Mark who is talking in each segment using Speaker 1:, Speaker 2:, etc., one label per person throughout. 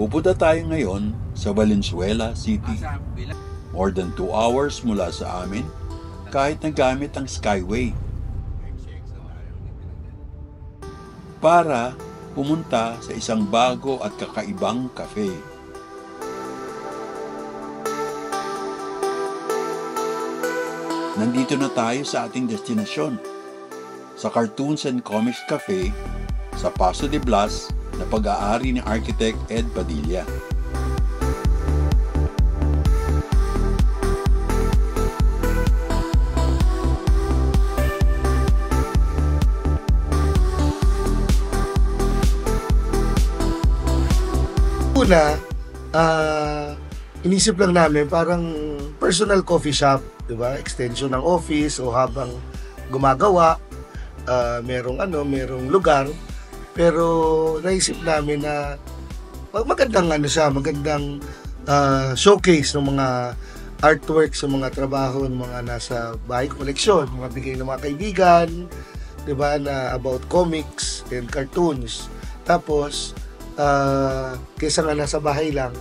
Speaker 1: Pupunta tayo ngayon sa Valenzuela City. More than 2 hours mula sa amin kahit nagamit ang Skyway para pumunta sa isang bago at kakaibang cafe. Nandito na tayo sa ating destinasyon, sa Cartoons and Comics Cafe sa Paso de Blas na pag-aari ni Architect Ed Padilla.
Speaker 2: Una, inisip lang namin parang personal coffee shop, di ba? Extension ng office o habang gumagawa, merong lugar. Pero naisip namin na magandang magandang showcase ng mga artwork sa mga trabaho ng mga nasa bahay koleksyon, mga bigay ng mga kaibigan, 'di ba, na about comics and cartoons. Tapos kaysa nga nasa bahay lang,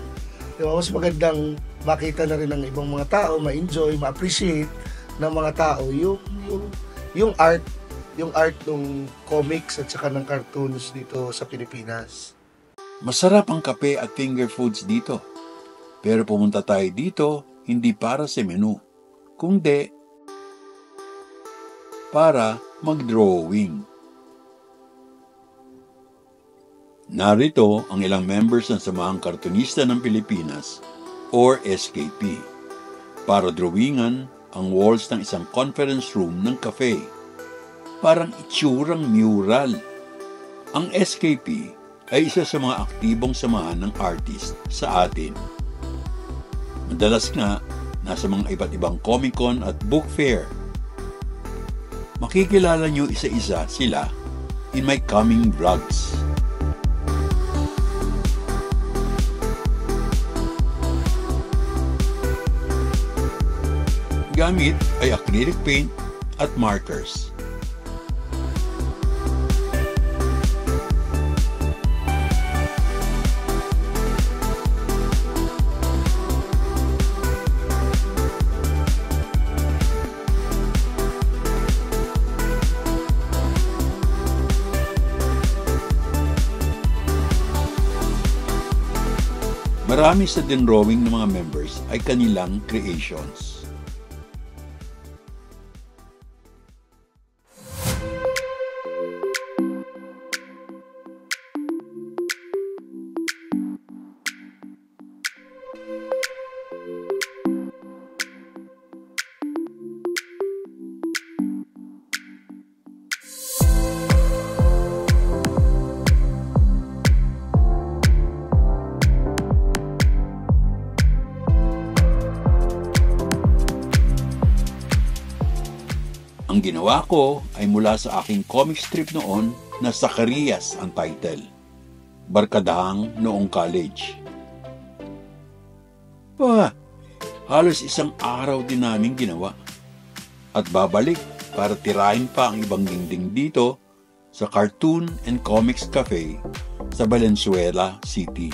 Speaker 2: 'di ba, mas magandang makita na rin ng ibang mga tao, ma-enjoy, ma-appreciate ng mga tao yung art ng comics at saka ng cartoons dito sa Pilipinas.
Speaker 1: Masarap ang kape at finger foods dito. Pero pumunta tayo dito hindi para sa menu, kundi para mag-drawing. Narito ang ilang members ng Samahang Kartunista ng Pilipinas or SKP para drawingan ang walls ng isang conference room ng cafe. Parang itsurang mural. Ang SKP ay isa sa mga aktibong samahan ng artist sa atin. Madalas nga, nasa mga iba't ibang Comic-Con at book fair. Makikilala nyo isa-isa sila in my coming vlogs. Gamit ay acrylic paint at markers. Marami sa drawing ng mga members ay kanilang creations. Ang ginawa ko ay mula sa aking comic strip noon na Zacarias ang title. Barkadahang noong college. Halos isang araw din namin ginawa. At babalik para tirahin pa ang ibang dingding dito sa Cartoon and Comics Cafe sa Valenzuela City.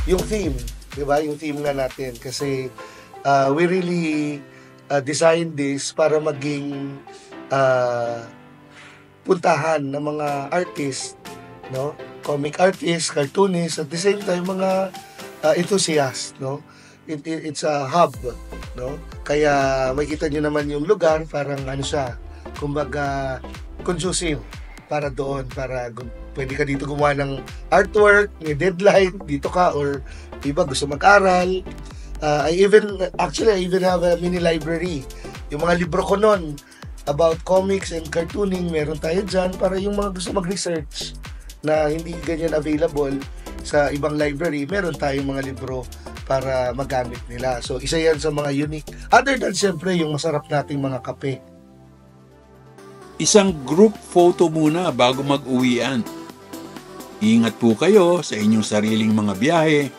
Speaker 2: Yung theme, di ba? Yung theme nga natin kasi we really designed this para maging puntahan ng mga artist, no? Comic artists, cartoonists, at the same time mga enthusiasts, no? it's a hub, no? Kaya makita nyo naman yung lugar, parang ano siya, kumbaga conducive para doon, para pwede ka dito gumawa ng artwork, may deadline, dito ka, or iba gusto mag-aral. I even have a mini library. Yung mga libro ko noon about comics and cartooning, meron tayo dyan para yung mga gusto mag-research na hindi ganyan available sa ibang library, meron tayong mga libro para magamit nila. So, isa yan sa mga unique. Other than, siyempre, yung masarap nating mga kape.
Speaker 1: Isang group photo muna bago mag-uwian. Ingat po kayo sa inyong sariling mga biyahe